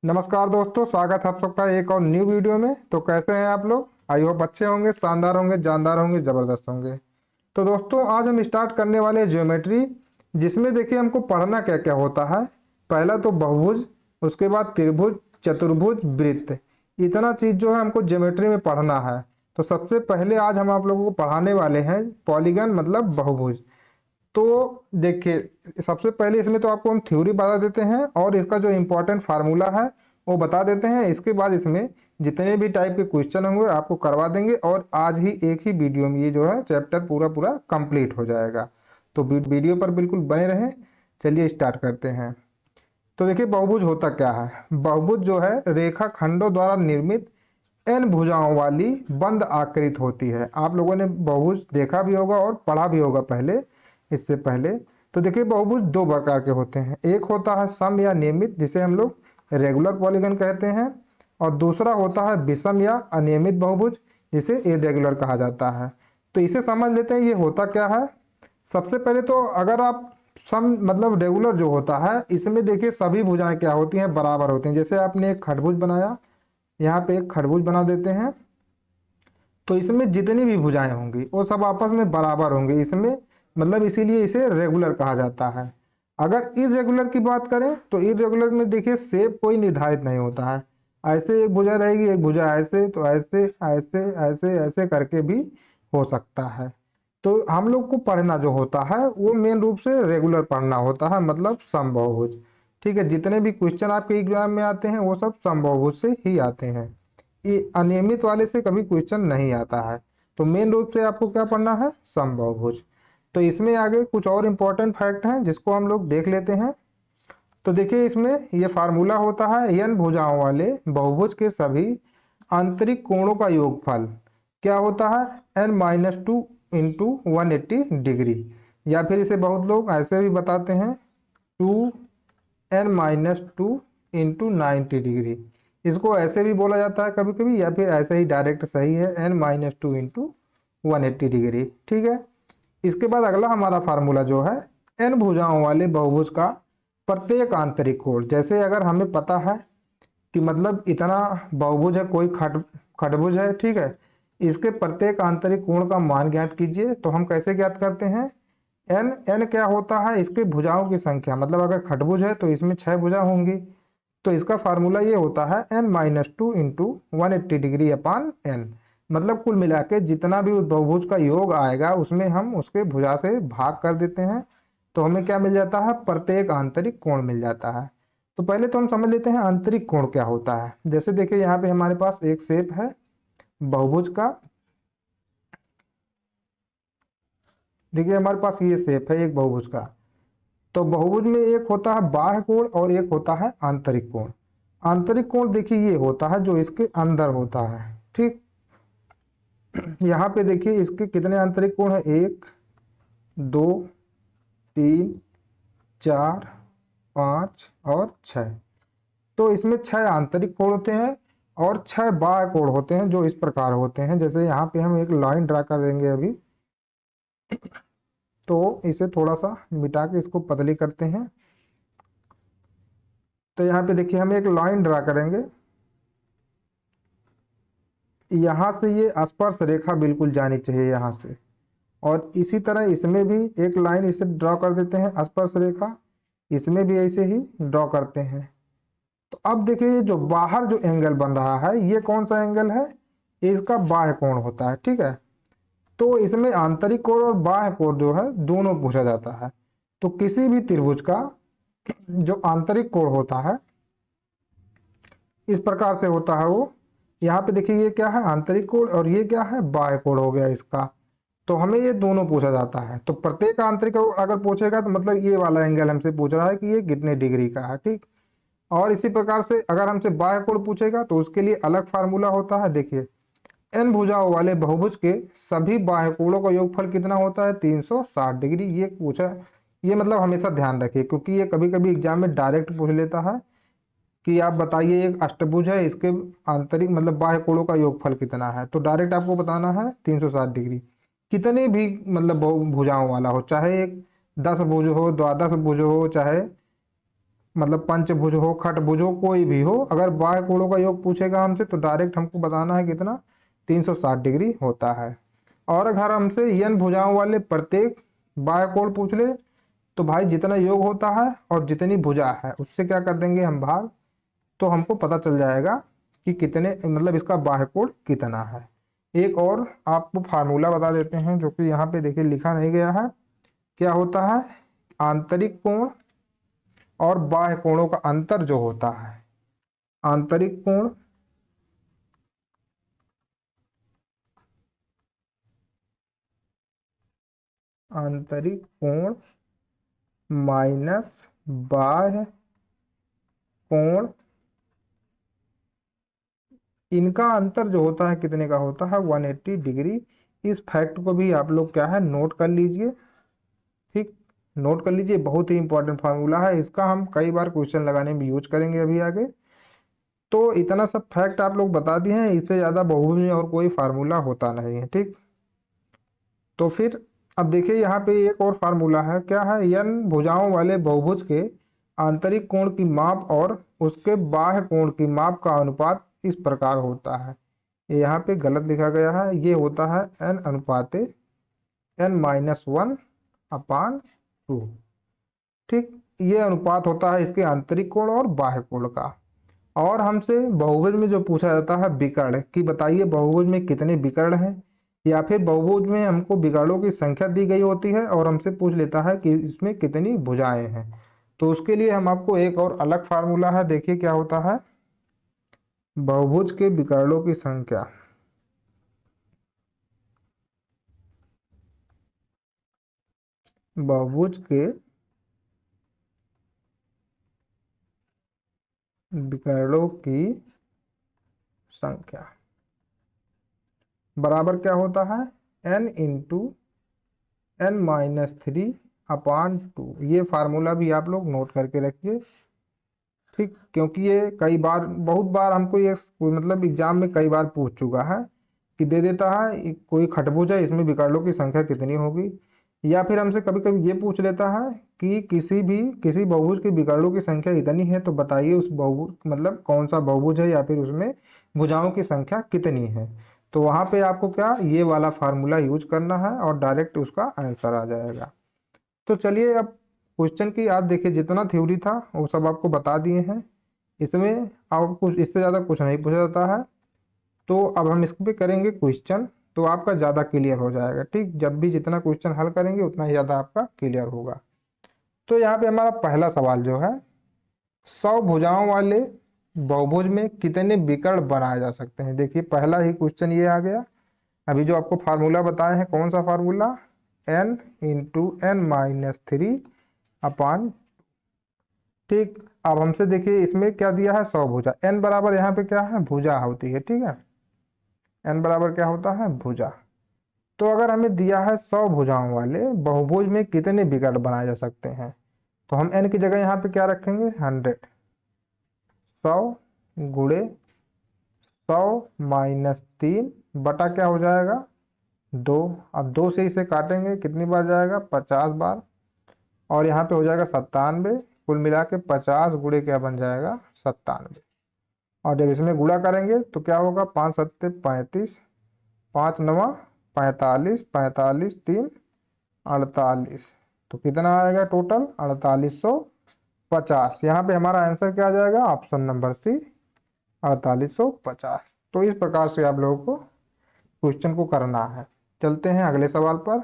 नमस्कार दोस्तों, स्वागत है आप सबका एक और न्यू वीडियो में। तो कैसे हैं आप लोग? आई होप अच्छे होंगे, शानदार होंगे, जानदार होंगे, ज़बरदस्त होंगे। तो दोस्तों आज हम स्टार्ट करने वाले हैं ज्योमेट्री, जिसमें देखिए हमको पढ़ना क्या क्या होता है। पहला तो बहुभुज, उसके बाद त्रिभुज, चतुर्भुज, वृत्त। इतना चीज़ जो है हमको ज्योमेट्री में पढ़ना है। तो सबसे पहले आज हम आप लोगों को पढ़ाने वाले हैं पॉलीगन मतलब बहुभुज। तो देखिए सबसे पहले इसमें तो आपको हम थ्योरी बता देते हैं और इसका जो इम्पोर्टेंट फार्मूला है वो बता देते हैं। इसके बाद इसमें जितने भी टाइप के क्वेश्चन होंगे आपको करवा देंगे और आज ही एक ही वीडियो में ये जो है चैप्टर पूरा पूरा कंप्लीट हो जाएगा। तो वीडियो पर बिल्कुल बने रहें। चलिए स्टार्ट करते हैं। तो देखिए बहुभुज होता क्या है। बहुभुज जो है रेखा खंडों द्वारा निर्मित एन भुजाओं वाली बंद आकृति होती है। आप लोगों ने बहुभुज देखा भी होगा और पढ़ा भी होगा पहले, इससे पहले। तो देखिए बहुभुज दो प्रकार के होते हैं। एक होता है सम या नियमित, जिसे हम लोग रेगुलर पॉलीगन कहते हैं, और दूसरा होता है विषम या अनियमित बहुभुज, जिसे इरेगुलर कहा जाता है। तो इसे समझ लेते हैं ये होता क्या है। सबसे पहले तो अगर आप सम मतलब रेगुलर जो होता है, इसमें देखिए सभी भुजाएं क्या होती हैं, बराबर होती हैं। जैसे आपने एक खटभुज बनाया, यहाँ पे एक खटभुज बना देते हैं, तो इसमें जितनी भी भुजाएं होंगी वो सब आपस में बराबर होंगी। इसमें मतलब इसीलिए इसे रेगुलर कहा जाता है। अगर इरेगुलर की बात करें तो इरेगुलर में देखिए शेप कोई निर्धारित नहीं होता है। ऐसे एक भुजा रहेगी, एक भुजा ऐसे, तो ऐसे ऐसे ऐसे ऐसे करके भी हो सकता है। तो हम लोग को पढ़ना जो होता है वो मेन रूप से रेगुलर पढ़ना होता है, मतलब समबाहुभुज। ठीक है, जितने भी क्वेश्चन आपके एग्जाम में आते हैं वो सब समबाहुभुज से ही आते हैं। ये अनियमित वाले से कभी क्वेश्चन नहीं आता है। तो मेन रूप से आपको क्या पढ़ना है, समबाहुभुज। तो इसमें आगे कुछ और इम्पोर्टेंट फैक्ट हैं जिसको हम लोग देख लेते हैं। तो देखिए इसमें ये फार्मूला होता है एन भुजाओं वाले बहुभुज के सभी आंतरिक कोणों का योगफल क्या होता है, n-2 इंटू 180 डिग्री। या फिर इसे बहुत लोग ऐसे भी बताते हैं 2n-2 इंटू 90 डिग्री। इसको ऐसे भी बोला जाता है कभी कभी, या फिर ऐसे ही डायरेक्ट सही है n-2 इंटू 180 डिग्री। ठीक है, इसके बाद अगला हमारा फार्मूला जो है एन भुजाओं वाले बहुभुज का प्रत्येक आंतरिक कोण। जैसे अगर हमें पता है कि मतलब इतना बहुभुज है, कोई खटभुज है, ठीक है, इसके प्रत्येक आंतरिक कोण का मान ज्ञात कीजिए। तो हम कैसे ज्ञात करते हैं, एन एन क्या होता है, इसके भुजाओं की संख्या। मतलब अगर खटभुज है तो इसमें 6 भुजा होंगी, तो इसका फार्मूला ये होता है n-2 इंटू 180 डिग्री अपान एन। मतलब कुल मिला के जितना भी उस बहुभुज का योग आएगा उसमें हम उसके भुजा से भाग कर देते हैं, तो हमें क्या मिल जाता है, प्रत्येक आंतरिक कोण मिल जाता है। तो पहले तो हम समझ लेते हैं आंतरिक कोण क्या होता है। जैसे देखिए यहाँ पे हमारे पास एक शेप है बहुभुज का। देखिए हमारे पास ये शेप है एक बहुभुज का। तो बहुभुज में एक होता है बाह्य कोण और एक होता है आंतरिक कोण। आंतरिक कोण देखिए ये होता है जो इसके अंदर होता है। ठीक, यहाँ पे देखिए इसके कितने आंतरिक कोण है, 1 2 3 4 5 और 6। तो इसमें 6 आंतरिक कोण होते हैं और 6 बाह्य कोण होते हैं जो इस प्रकार होते हैं। जैसे यहाँ पे हम एक लाइन ड्रा कर देंगे अभी, तो इसे थोड़ा सा मिटा के इसको पतली करते हैं। तो यहाँ पे देखिए हम एक लाइन ड्रा करेंगे, यहाँ से ये स्पर्श रेखा बिल्कुल जानी चाहिए यहाँ से, और इसी तरह इसमें भी एक लाइन इसे ड्रॉ कर देते हैं स्पर्श रेखा, इसमें भी ऐसे ही ड्रॉ करते हैं। तो अब देखिए ये जो बाहर जो एंगल बन रहा है ये कौन सा एंगल है, इसका बाह्य कोण होता है। ठीक है, तो इसमें आंतरिक कोण और बाह्य कोण जो है दोनों पूछा जाता है। तो किसी भी त्रिभुज का जो आंतरिक कोण होता है इस प्रकार से होता है वो। यहाँ पे देखिए ये क्या है, आंतरिक कोण, और ये क्या है, बाह्य कोण हो गया इसका। तो हमें ये दोनों पूछा जाता है। तो प्रत्येक आंतरिक अगर पूछेगा तो मतलब ये वाला एंगल हमसे पूछ रहा है कि ये कितने डिग्री का है। ठीक, और इसी प्रकार से अगर हमसे बाह्य कोण पूछेगा तो उसके लिए अलग फार्मूला होता है। देखिए एन भुजाओं वाले बहुभुज के सभी बाह्य कोणों का योगफल कितना होता है, 360 डिग्री। ये पूछा, ये मतलब हमेशा ध्यान रखिए क्योंकि ये कभी कभी एग्जाम में डायरेक्ट पूछ लेता है कि आप बताइए एक अष्टभुज है, इसके आंतरिक मतलब बाह्य कोणों का योगफल कितना है। तो डायरेक्ट आपको बताना है 360 डिग्री। कितने भी मतलब भुजाओं वाला हो, चाहे एक 10 भुज हो, द्वादश भुज हो, चाहे मतलब पंचभुज हो, खटभुज हो, कोई भी हो, अगर बाह्य कोणों का योग पूछेगा हमसे तो डायरेक्ट हमको बताना है कितना 360 डिग्री होता है। और अगर हमसे n भुजाओं वाले प्रत्येक बाह्य कोण पूछ ले तो भाई जितना योग होता है और जितनी भुजा है उससे क्या कर देंगे हम भाग, तो हमको पता चल जाएगा कि कितने मतलब इसका बाह्य कोण कितना है। एक और आपको फार्मूला बता देते हैं जो कि यहाँ पे देखिए लिखा नहीं गया है। क्या होता है, आंतरिक कोण और बाह्य कोणों का अंतर जो होता है, आंतरिक कोण आंतरिक कोण माइनस बाह्य कोण, इनका अंतर जो होता है कितने का होता है 180 डिग्री। इस फैक्ट को भी आप लोग क्या है नोट कर लीजिए, ठीक, नोट कर लीजिए, बहुत ही इंपॉर्टेंट फार्मूला है, इसका हम कई बार क्वेश्चन लगाने में यूज करेंगे अभी आगे। तो इतना सब फैक्ट आप लोग बता दिए हैं, इससे ज़्यादा बहुभुज में और कोई फार्मूला होता नहीं है, ठीक। तो फिर अब देखिए यहाँ पे एक और फार्मूला है, क्या है, n भुजाओं वाले बहुभुज के आंतरिक कोण की माप और उसके बाह्य कोण की माप का अनुपात इस प्रकार होता है। ये यहाँ पे गलत लिखा गया है, ये होता है n अनुपाते n-1/2, ठीक। ये अनुपात होता है इसके आंतरिक कोण और बाह्य कोण का। और हमसे बहुभुज में जो पूछा जाता है विकर्ण, कि बताइए बहुभुज में कितने विकर्ण हैं, या फिर बहुभुज में हमको विकर्णों की संख्या दी गई होती है और हमसे पूछ लेता है कि इसमें कितनी भुजाएं हैं। तो उसके लिए हम आपको एक और अलग फार्मूला है, देखिए क्या होता है, बहुभुज के विकर्णों की संख्या, बहुभुज के विकर्णों की संख्या बराबर क्या होता है n इंटू n-3/2। ये फार्मूला भी आप लोग नोट करके रखिए, ठीक, क्योंकि ये कई बार बहुत बार हमको ये मतलब एग्जाम में कई बार पूछ चुका है कि दे देता है कोई खटभुज है इसमें विकर्णों की संख्या कितनी होगी, या फिर हमसे कभी कभी ये पूछ लेता है कि किसी बहुभुज के विकर्णों की संख्या इतनी है तो बताइए उस बहुभुज मतलब कौन सा बहुभुज है या फिर उसमें भुजाओं की संख्या कितनी है। तो वहाँ पे आपको क्या ये वाला फार्मूला यूज करना है और डायरेक्ट उसका आंसर आ जाएगा। तो चलिए अब क्वेश्चन की आज देखिए, जितना थ्योरी था वो सब आपको बता दिए हैं, इसमें आपको कुछ इससे ज़्यादा कुछ नहीं पूछा जाता है। तो अब हम इस पे करेंगे क्वेश्चन, तो आपका ज़्यादा क्लियर हो जाएगा, ठीक, जब भी जितना क्वेश्चन हल करेंगे उतना ही ज़्यादा आपका क्लियर होगा। तो यहाँ पे हमारा पहला सवाल जो है, 100 भुजाओं वाले बहुभुज में कितने विकर्ण बनाए जा सकते हैं। देखिए पहला ही क्वेश्चन ये आ गया। अभी जो आपको फार्मूला बताए हैं, कौन सा फार्मूला, n इंटू n-3/, ठीक। अब हमसे देखिए इसमें क्या दिया है 100 भुजा, n बराबर यहाँ पे क्या है भुजा होती है, ठीक है, n बराबर क्या होता है भुजा। तो अगर हमें दिया है 100 भुजाओं वाले बहुभुज में कितने विकर्ण बनाए जा सकते हैं, तो हम n की जगह यहाँ पे क्या रखेंगे 100, 100 गुणे 100-3 बटा क्या हो जाएगा 2। अब 2 से इसे काटेंगे कितनी बार जाएगा 50 बार, और यहाँ पे हो जाएगा 97, कुल मिला के 50 गुणे क्या बन जाएगा 97। और जब इसमें गुणा करेंगे तो क्या होगा 5 सत्ते 35, 5 नवा 45, 45 3 48, तो कितना आएगा टोटल 4850। यहाँ पे हमारा आंसर क्या आ जाएगा ऑप्शन नंबर सी 4850। तो इस प्रकार से आप लोगों को क्वेश्चन को करना है। चलते हैं अगले सवाल पर।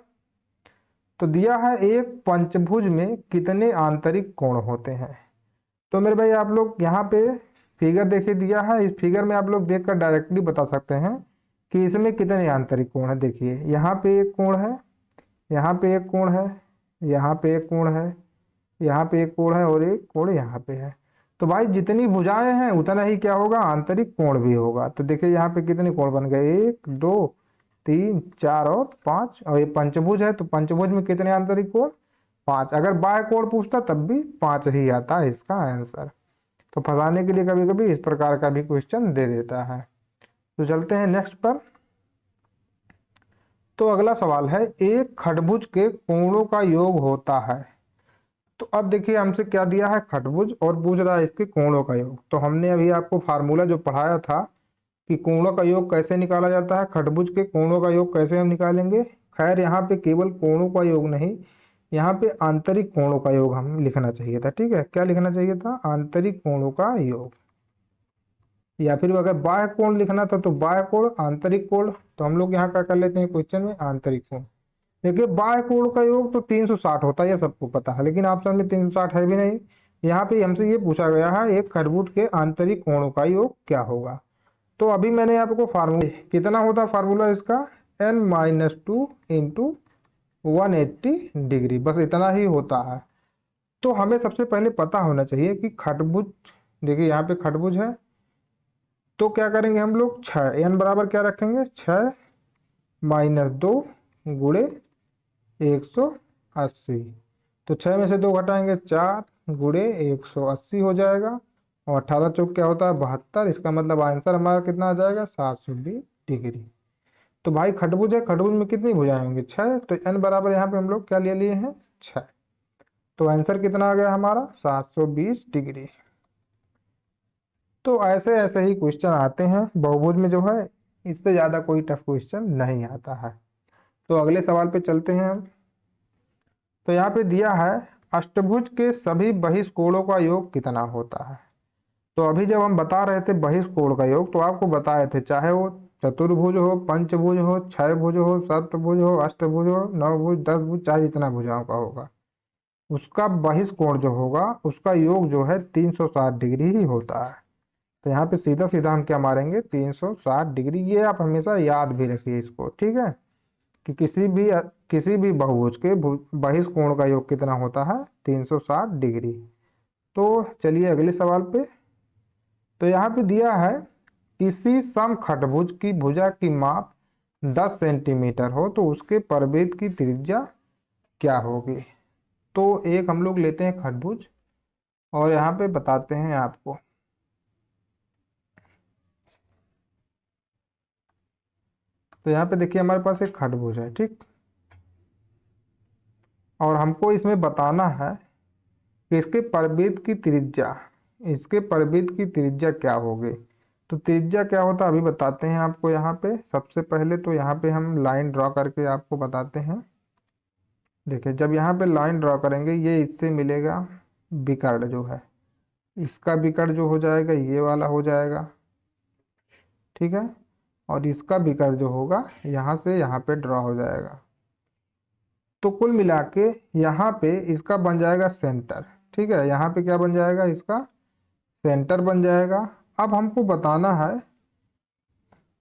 तो दिया है एक पंचभुज में कितने आंतरिक कोण होते हैं। तो मेरे भाई आप लोग यहाँ पे फिगर देखिए दिया है, इस फिगर में आप लोग देखकर डायरेक्टली बता सकते हैं कि इसमें कितने आंतरिक कोण है। देखिए यहाँ पे एक कोण है, यहाँ पे एक कोण है, यहाँ पे एक कोण है, यहाँ पे एक कोण है और एक कोण यहाँ पे है। तो भाई जितनी भुजाएं हैं उतना ही क्या होगा आंतरिक कोण भी होगा। तो देखिए यहाँ पे कितने कोण बन गए 1 2 3 4 और 5, और ये पंचभुज है तो पंचभुज में कितने आंतरिक कोण 5। अगर बाह्य कोण पूछता तब भी 5 ही आता है इसका आंसर। तो फंसाने के लिए कभी कभी इस प्रकार का भी क्वेश्चन दे देता है। तो चलते हैं नेक्स्ट पर। तो अगला सवाल है एक खटभुज के कोणों का योग होता है। तो अब देखिए हमसे क्या दिया है, खटभुज, और पूछ रहा है इसके कोणों का योग। तो हमने अभी आपको फार्मूला जो पढ़ाया था कि कोणों का योग कैसे निकाला जाता है, खटभुज के कोणों का योग कैसे हम निकालेंगे। खैर यहाँ पे केवल कोणों का योग नहीं, यहाँ पे आंतरिक कोणों का योग हम लिखना चाहिए था। ठीक है, क्या लिखना चाहिए था, आंतरिक कोणों का योग। या फिर अगर बाह्य कोण लिखना था तो बाह्य कोण, आंतरिक कोण। तो हम लोग यहाँ क्या कर लेते हैं क्वेश्चन में, आंतरिक कोण। देखिए बाह्य कोण का योग तो 360 होता है, ये सबको पता है, लेकिन ऑप्शन में 360 है भी नहीं। यहाँ पे हमसे ये पूछा गया है एक खरबूज के आंतरिक कोणों का योग क्या होगा। तो अभी मैंने आपको फार्मूला, कितना होता है फार्मूला इसका, n-2 इंटू 180 डिग्री, बस इतना ही होता है। तो हमें सबसे पहले पता होना चाहिए कि खटभुज, देखिए यहाँ पे खटभुज है, तो क्या करेंगे हम लोग, 6 n बराबर क्या रखेंगे, 6 - 2 गुणे 180। तो 6 में से 2 घटाएंगे 4 गुणे 180 हो जाएगा, और 18 चौक क्या होता है 72। इसका मतलब आंसर हमारा कितना आ जाएगा, 720 डिग्री। तो भाई खटभुज है, खटभुज में कितनी भुजाएं होंगी, 6। तो n बराबर यहाँ पे हम लोग क्या ले लिए हैं, 6। तो आंसर कितना आ गया हमारा, 720 डिग्री। तो ऐसे ऐसे ही क्वेश्चन आते हैं बहुभुज में जो है, इससे ज़्यादा कोई टफ क्वेश्चन नहीं आता है। तो अगले सवाल पे चलते हैं हम। तो यहाँ पे दिया है अष्टभुज के सभी बहिष्कोणों का योग कितना होता है। तो अभी जब हम बता रहे थे बहिष्कोण का योग, तो आपको बताए थे चाहे वो चतुर्भुज हो, पंचभुज हो, छह भुज हो, सप्तभुज हो, अष्टभुज हो, नवभुज, 10 भुज, चाहे जितना भुजाओं का होगा, उसका बहिष्कोण जो होगा उसका योग जो है 360 डिग्री ही होता है। तो यहाँ पे सीधा सीधा हम क्या मारेंगे, 360 डिग्री। ये आप हमेशा याद भी रखिए इसको, ठीक है, कि किसी भी बहुभुज के बहिष्कोण का योग कितना होता है, 360 डिग्री। तो चलिए अगले सवाल पे। तो यहाँ पे दिया है किसी समखटभुज की भुजा की माप 10 सेंटीमीटर हो तो उसके परिवेद की त्रिज्या क्या होगी। तो एक हम लोग लेते हैं खटभुज, और यहाँ पे बताते हैं आपको। तो यहाँ पे देखिए हमारे पास एक खटभुज है, ठीक, और हमको इसमें बताना है कि इसके परिवेद की त्रिज्या क्या होगी। तो त्रिज्या क्या होता है अभी बताते हैं आपको। यहाँ पे सबसे पहले तो यहाँ पे हम लाइन ड्रॉ करके आपको बताते हैं। देखिए जब यहाँ पे लाइन ड्रॉ करेंगे, ये इससे मिलेगा विकर्ण जो है, इसका विकर्ण जो हो जाएगा ये वाला हो जाएगा, ठीक है, और इसका विकर्ण जो होगा यहाँ से यहाँ पे ड्रॉ हो जाएगा। तो कुल मिला के यहाँ पे इसका बन जाएगा सेंटर, ठीक है, यहाँ पे क्या बन जाएगा, इसका सेंटर बन जाएगा। अब हमको बताना है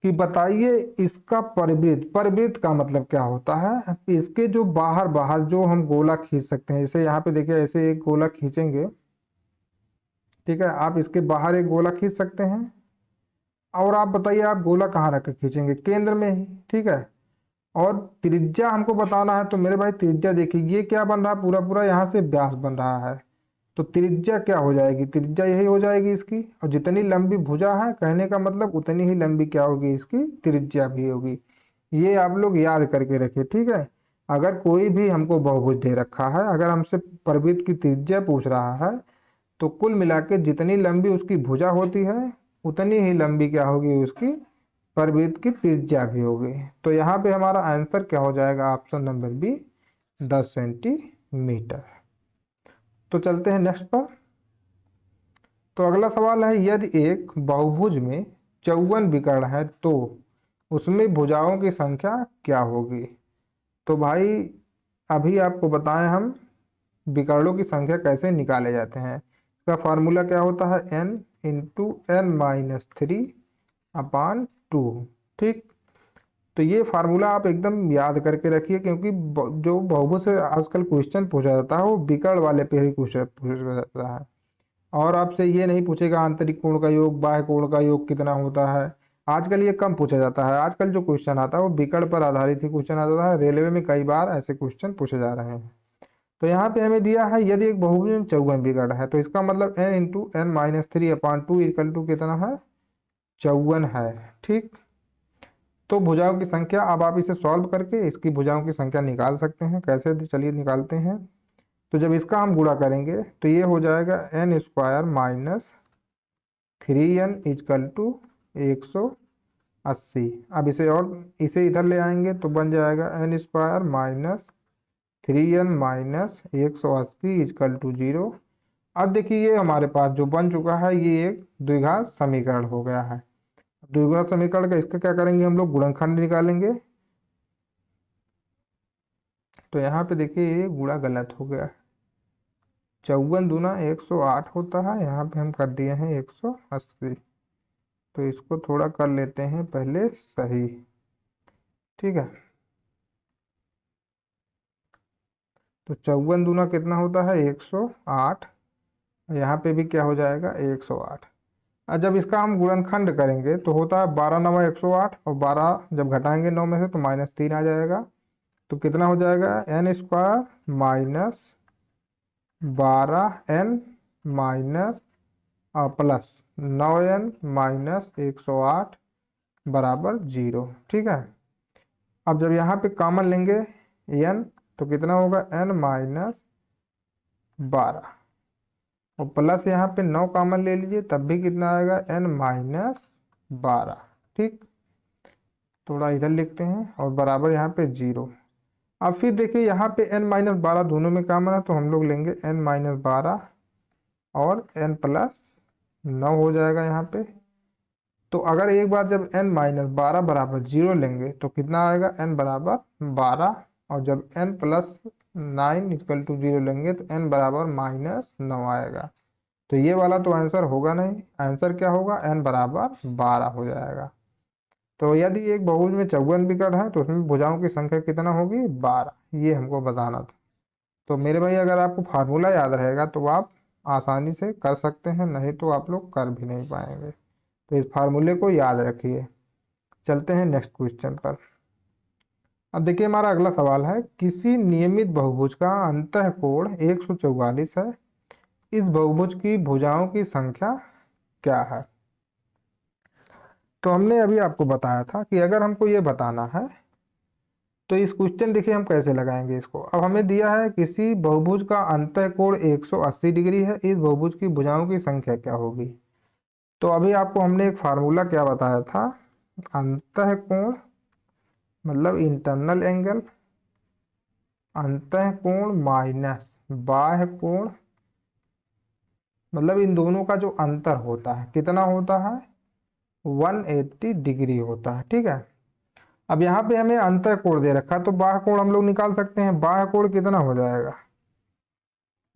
कि बताइए इसका परिवृत्त का मतलब क्या होता है। इसके जो बाहर बाहर जो हम गोला खींच सकते हैं, जैसे यहाँ पे देखिए ऐसे एक गोला खींचेंगे, ठीक है, आप इसके बाहर एक गोला खींच सकते हैं। और आप बताइए आप गोला कहाँ रख के खींचेंगे, केंद्र में ही, ठीक है। और त्रिज्या हमको बताना है, तो मेरे भाई त्रिज्या देखिए ये क्या बन रहा है, पूरा पूरा यहाँ से व्यास बन रहा है। तो त्रिज्या क्या हो जाएगी, त्रिज्या यही हो जाएगी इसकी, और जितनी लंबी भुजा है कहने का मतलब उतनी ही लंबी क्या होगी, इसकी त्रिज्या भी होगी। ये आप लोग याद करके रखिए, ठीक है। अगर कोई भी हमको बहुभुज दे रखा है, अगर हमसे परिवृत्त की त्रिज्या पूछ रहा है, तो कुल मिला के जितनी लंबी उसकी भुजा होती है उतनी ही लंबी क्या होगी, उसकी परिवृत्त की त्रिज्या भी होगी। तो यहाँ पे हमारा आंसर क्या हो जाएगा, ऑप्शन नंबर बी, 10 सेंटीमीटर। तो चलते हैं नेक्स्ट पर। तो अगला सवाल है, यदि एक बहुभुज में 54 विकर्ण है तो उसमें भुजाओं की संख्या क्या होगी। तो भाई अभी आपको बताएं हम विकर्णों की संख्या कैसे निकाले जाते हैं। इसका फार्मूला क्या होता है, n इंटू n-3/2, ठीक। तो ये फार्मूला आप एकदम याद करके रखिए, क्योंकि जो बहुभुज से आजकल क्वेश्चन पूछा जाता है वो विकर्ण वाले पे ही पूछा जाता है, और आपसे ये नहीं पूछेगा आंतरिक कोण का योग, बाह्य कोण का योग कितना होता है। आजकल ये कम पूछा जाता है, आजकल जो क्वेश्चन आता है वो विकर्ण पर आधारित ही क्वेश्चन आता है। रेलवे में कई बार ऐसे क्वेश्चन पूछे जा रहे हैं। तो यहाँ पे हमें दिया है यदि एक बहुभुज में 54 विकर्ण है, तो इसका मतलब n into n-3/2 equal to कितना है, 54 है, ठीक। तो भुजाओं की संख्या, अब आप इसे सॉल्व करके इसकी भुजाओं की संख्या निकाल सकते हैं। कैसे, चलिए निकालते हैं। तो जब इसका हम गुणा करेंगे तो ये हो जाएगा n square minus 3n equal to 180। अब इसे इधर ले आएंगे तो बन जाएगा n square minus 3n minus 180 equal to 0। अब देखिए ये हमारे पास जो बन चुका है ये एक द्विघात समीकरण हो गया है। द्विघात समीकरण का इसका क्या करेंगे हम लोग गुणनखंड निकालेंगे। तो यहाँ पे देखिए ये गुणा गलत हो गया, 54 दूना 108 होता है, यहाँ पे हम कर दिए हैं 180। तो इसको थोड़ा कर लेते हैं पहले सही, ठीक है। तो 54 दूना कितना होता है 108, यहाँ पे भी क्या हो जाएगा 108। और जब इसका हम गुणनखंड करेंगे तो होता है 12 नवा 108, और 12 जब घटाएंगे 9 में से तो -3 आ जाएगा। तो कितना हो जाएगा n square minus 12n minus plus 9n minus 108 बराबर 0, ठीक है। अब जब यहाँ पे कॉमन लेंगे n तो कितना होगा n माइनस 12, और प्लस यहाँ पे 9 कॉमन ले लीजिए तब भी कितना आएगा n माइनस 12, ठीक। थोड़ा इधर लिखते हैं और बराबर यहाँ पे 0। अब फिर देखिए यहाँ पे n माइनस 12 दोनों में कॉमन है तो हम लोग लेंगे n माइनस 12 और n प्लस 9 हो जाएगा यहाँ पे। तो अगर एक बार जब n माइनस 12 बराबर 0 लेंगे तो कितना आएगा n बराबर 12, और जब n प्लस 9 इक्वल टू 0 लेंगे तो n बराबर -9 आएगा। तो ये वाला तो आंसर होगा नहीं, आंसर क्या होगा n बराबर 12 हो जाएगा। तो यदि एक बहुभुज में 54 विकर्ण है तो उसमें भुजाओं की संख्या कितना होगी 12, ये हमको बताना था। तो मेरे भाई अगर आपको फार्मूला याद रहेगा तो आप आसानी से कर सकते हैं, नहीं तो आप लोग कर भी नहीं पाएंगे। तो इस फार्मूले को याद रखिए। चलते हैं नेक्स्ट क्वेश्चन पर। अब देखिए हमारा अगला सवाल है, किसी नियमित बहुभुज का अंतः कोण 144 है, इस बहुभुज की भुजाओं की संख्या क्या है। तो हमने अभी आपको बताया था कि अगर हमको ये बताना है तो इस क्वेश्चन देखिए हम कैसे लगाएंगे इसको। अब हमें दिया है किसी बहुभुज का अंतः कोण 180 डिग्री है, इस बहुभुज की भुजाओं की संख्या क्या होगी। तो अभी आपको हमने एक फार्मूला क्या बताया था, अंतः कोण मतलब इंटरनल एंगल, अंतः कोण माइनस बाह्य कोण, मतलब इन दोनों का जो अंतर होता है कितना होता है 180 डिग्री होता है, ठीक है। अब यहाँ पे हमें अंतः कोण दे रखा है तो बाह्य कोण हम लोग निकाल सकते हैं। बाह्य कोण कितना हो जाएगा,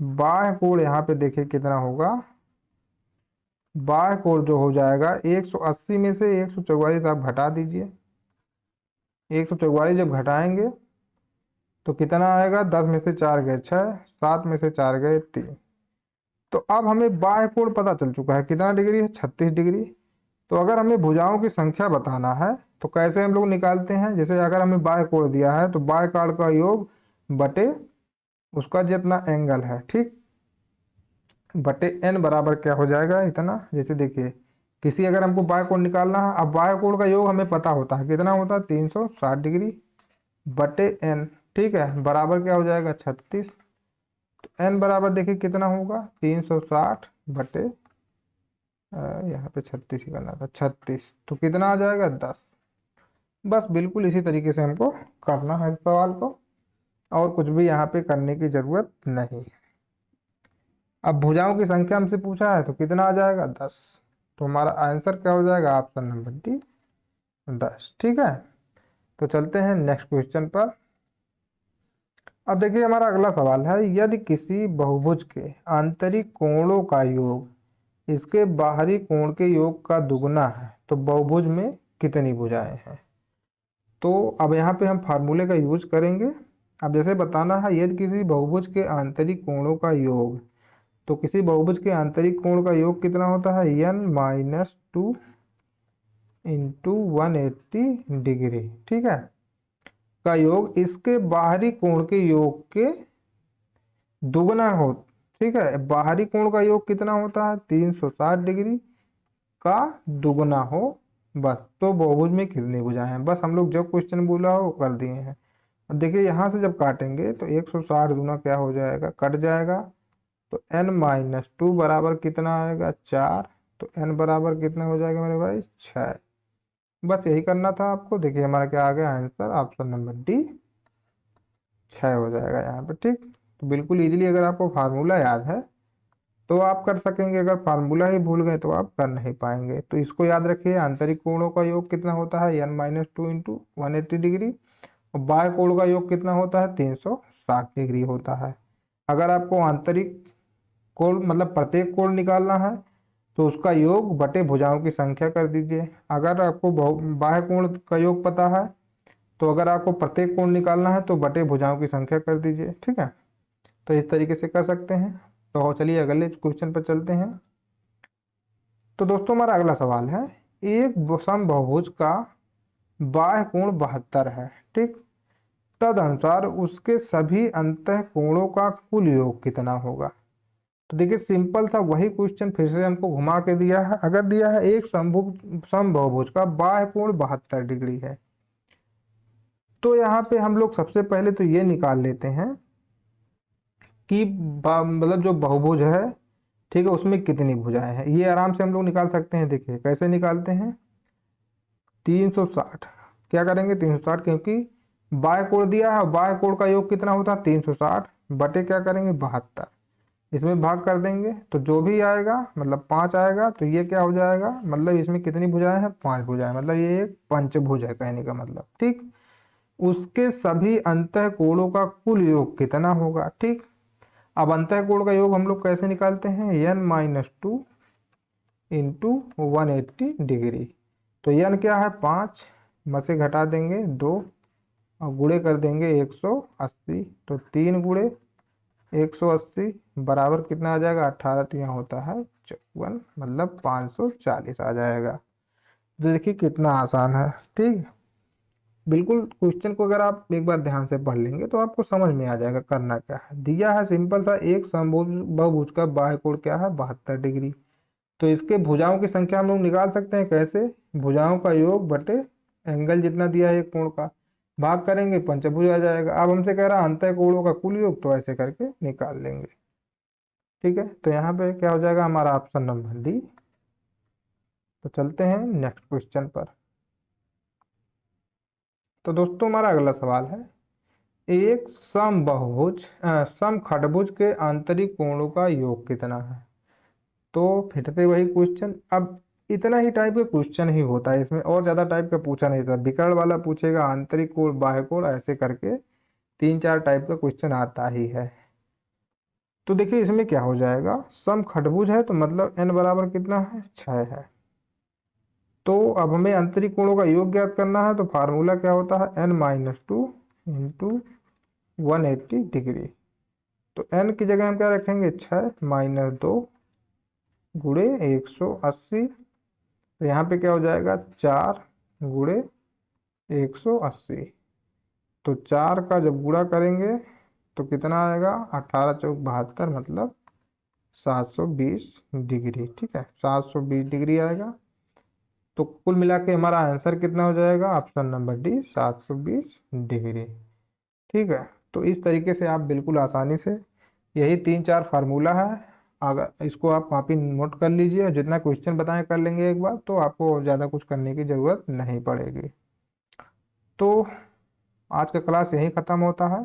बाह्य कोण यहाँ पे देखिए कितना होगा, बाह्य कोण जो हो जाएगा 180 में से 144 आप घटा दीजिए। 144 जब घटाएंगे तो कितना आएगा, 10 में से 4 गए 6, 7 में से 4 गए 3। तो अब हमें बाह्य कोण पता चल चुका है कितना डिग्री है 36 डिग्री। तो अगर हमें भुजाओं की संख्या बताना है तो कैसे हम लोग निकालते हैं, जैसे अगर हमें बाह्य कोण दिया है तो बाह्य कोण का योग बटे उसका जितना एंगल है, ठीक, बटे n बराबर क्या हो जाएगा इतना। जैसे देखिए किसी अगर हमको बाह्य कोण निकालना है, अब बाह्य कोण का योग हमें पता होता है कितना होता है 360 डिग्री बटे n, ठीक है, बराबर क्या हो जाएगा 36। तो n बराबर देखिए कितना होगा 360 बटे यहाँ पे 36 ही करना था 36, तो कितना आ जाएगा 10। बस बिल्कुल इसी तरीके से हमको करना है सवाल को, और कुछ भी यहाँ पे करने की जरूरत नहीं। अब भुजाओं की संख्या हमसे पूछा है तो कितना आ जाएगा 10। तो हमारा आंसर क्या हो जाएगा ऑप्शन नंबर डी 10, ठीक है। तो चलते हैं नेक्स्ट क्वेश्चन पर। अब देखिए हमारा अगला सवाल है, यदि किसी बहुभुज के आंतरिक कोणों का योग इसके बाहरी कोण के योग का दुगना है तो बहुभुज में कितनी भुजाएं हैं। तो अब यहाँ पे हम फार्मूले का यूज करेंगे। अब जैसे बताना है यदि किसी बहुभुज के आंतरिक कोणों का योग, तो किसी बहुभुज के आंतरिक कोण का योग कितना होता है n-2 इंटू 180 डिग्री, ठीक है, का योग इसके बाहरी कोण के योग के दुगना हो, ठीक है। बाहरी कोण का योग कितना होता है 360 डिग्री का दुगना हो, बस। तो बहुभुज में कितनी भुजाएं हैं, बस हम लोग जो क्वेश्चन बोला हो कर दिए हैं। अब देखिए यहाँ से जब काटेंगे तो 160 दूना क्या हो जाएगा, कट जाएगा। तो n-2 बराबर कितना आएगा, 4। तो n बराबर कितना हो जाएगा मेरे भाई, 6। बस यही करना था आपको। देखिए हमारा क्या आ गया आंसर, ऑप्शन नंबर डी 6 हो जाएगा यहाँ पे। ठीक, तो बिल्कुल इजीली अगर आपको फार्मूला याद है तो आप कर सकेंगे, अगर फार्मूला ही भूल गए तो आप कर नहीं पाएंगे। तो इसको याद रखिए, आंतरिक कोणों का योग कितना होता है, n-2 इंटू 180 डिग्री, और बाह्य कोण का योग कितना होता है, 360 डिग्री होता है। अगर आपको आंतरिक कोण मतलब प्रत्येक कोण निकालना है तो उसका योग बटे भुजाओं की संख्या कर दीजिए। अगर आपको बाह्य कोण का योग पता है तो अगर आपको प्रत्येक कोण निकालना है तो बटे भुजाओं की संख्या कर दीजिए। ठीक है, तो इस तरीके से कर सकते हैं। तो चलिए अगले क्वेश्चन पर चलते हैं। तो दोस्तों हमारा अगला सवाल है, एक समबाहुभुज का बाह्य कोण 72 है। ठीक, तदनुसार उसके सभी अंतः कोणों का कुल योग कितना होगा। तो देखिए सिंपल था, वही क्वेश्चन फिर से हमको घुमा के दिया है। अगर दिया है एक समबाहुभुज का बाह्य कोण 72 डिग्री है, तो यहाँ पे हम लोग सबसे पहले तो ये निकाल लेते हैं कि मतलब जो बहुभुज है, ठीक है, उसमें कितनी भुजाएं हैं। ये आराम से हम लोग निकाल सकते हैं। देखिए कैसे निकालते हैं, 360 क्या करेंगे, 360, क्योंकि बाह्य कोण दिया है, बाह्य कोण का योग कितना होता है 360 बटे क्या करेंगे 72, इसमें भाग कर देंगे तो जो भी आएगा मतलब 5 आएगा। तो ये क्या हो जाएगा, मतलब इसमें कितनी भुजाएं हैं, 5 भुजाएं, मतलब ये एक पंचभुज है कहने का मतलब। ठीक, उसके सभी अंतः कोणों का कुल योग कितना होगा। ठीक, अब अंतः कोण का योग हम लोग कैसे निकालते हैं, n-2 इंटू 180 डिग्री। तो n क्या है 5, में से घटा देंगे 2 और गुणे कर देंगे 180। तो 3 गुणे 180 बराबर कितना आ जाएगा, 18 तो यहाँ होता है 54, मतलब 540 आ जाएगा। तो देखिए कितना आसान है। ठीक, बिल्कुल क्वेश्चन को अगर आप एक बार ध्यान से पढ़ लेंगे तो आपको समझ में आ जाएगा करना क्या है। दिया है सिंपल सा, एक समबाहुभुज का बाह्य कोण क्या है 72 डिग्री। तो इसके भुजाओं की संख्या हम लोग निकाल सकते हैं। कैसे, भुजाओं का योग बटे एंगल जितना दिया है एक कोण का, भाग करेंगे पंचभुज आ जाएगा। अब हमसे कह रहा है अंतः कोणों का कुल योग, तो ऐसे करके निकाल लेंगे। ठीक है, तो यहाँ पे क्या हो जाएगा हमारा ऑप्शन नंबर डी। तो चलते हैं नेक्स्ट क्वेश्चन पर। तो दोस्तों हमारा अगला सवाल है, एक समखंडभुज के आंतरिक कोणों का योग कितना है। तो फिर से वही क्वेश्चन, अब इतना ही टाइप का क्वेश्चन ही होता है इसमें, और ज्यादा टाइप का पूछा नहीं था। विकर्ण वाला पूछेगा, आंतरिक कोण, बाह्य कोण, ऐसे करके 3-4 टाइप का क्वेश्चन आता ही है। तो देखिए इसमें क्या हो जाएगा, समखंडभुज है तो मतलब n बराबर कितना है, 6 है। तो अब हमें आंतरिक कोणों का योग ज्ञात करना है। तो फार्मूला क्या होता है, n-2 इंटू 180 डिग्री। तो n की जगह हम क्या रखेंगे, 6 - 2 गुणे 180। तो यहाँ पे क्या हो जाएगा, 4 गुणे 180। तो 4 का जब गुणा करेंगे तो कितना आएगा, 18 चौक 72, मतलब 720 डिग्री। ठीक है, 720 डिग्री आएगा। तो कुल मिला के हमारा आंसर कितना हो जाएगा, ऑप्शन नंबर डी 720 डिग्री। ठीक है, तो इस तरीके से आप बिल्कुल आसानी से, यही 3-4 फार्मूला है, अगर इसको आप कॉपी नोट कर लीजिए और जितना क्वेश्चन बताएं कर लेंगे एक बार, तो आपको ज़्यादा कुछ करने की ज़रूरत नहीं पड़ेगी। तो आज का क्लास यहीं ख़त्म होता है।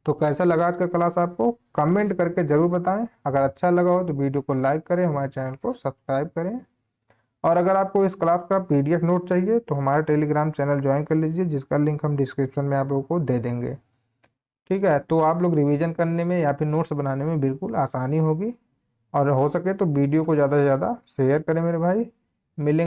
तो कैसा लगा आज का क्लास आपको कमेंट करके ज़रूर बताएं। अगर अच्छा लगा हो तो वीडियो को लाइक करें, हमारे चैनल को सब्सक्राइब करें। और अगर आपको इस क्लास का PDF नोट चाहिए तो हमारा टेलीग्राम चैनल ज्वाइन कर लीजिए, जिसका लिंक हम डिस्क्रिप्शन में आप लोगों को दे देंगे। ठीक है, तो आप लोग रिवीजन करने में या फिर नोट्स बनाने में बिल्कुल आसानी होगी। और हो सके तो वीडियो को ज़्यादा से ज़्यादा शेयर करें मेरे भाई। मिलेंगे।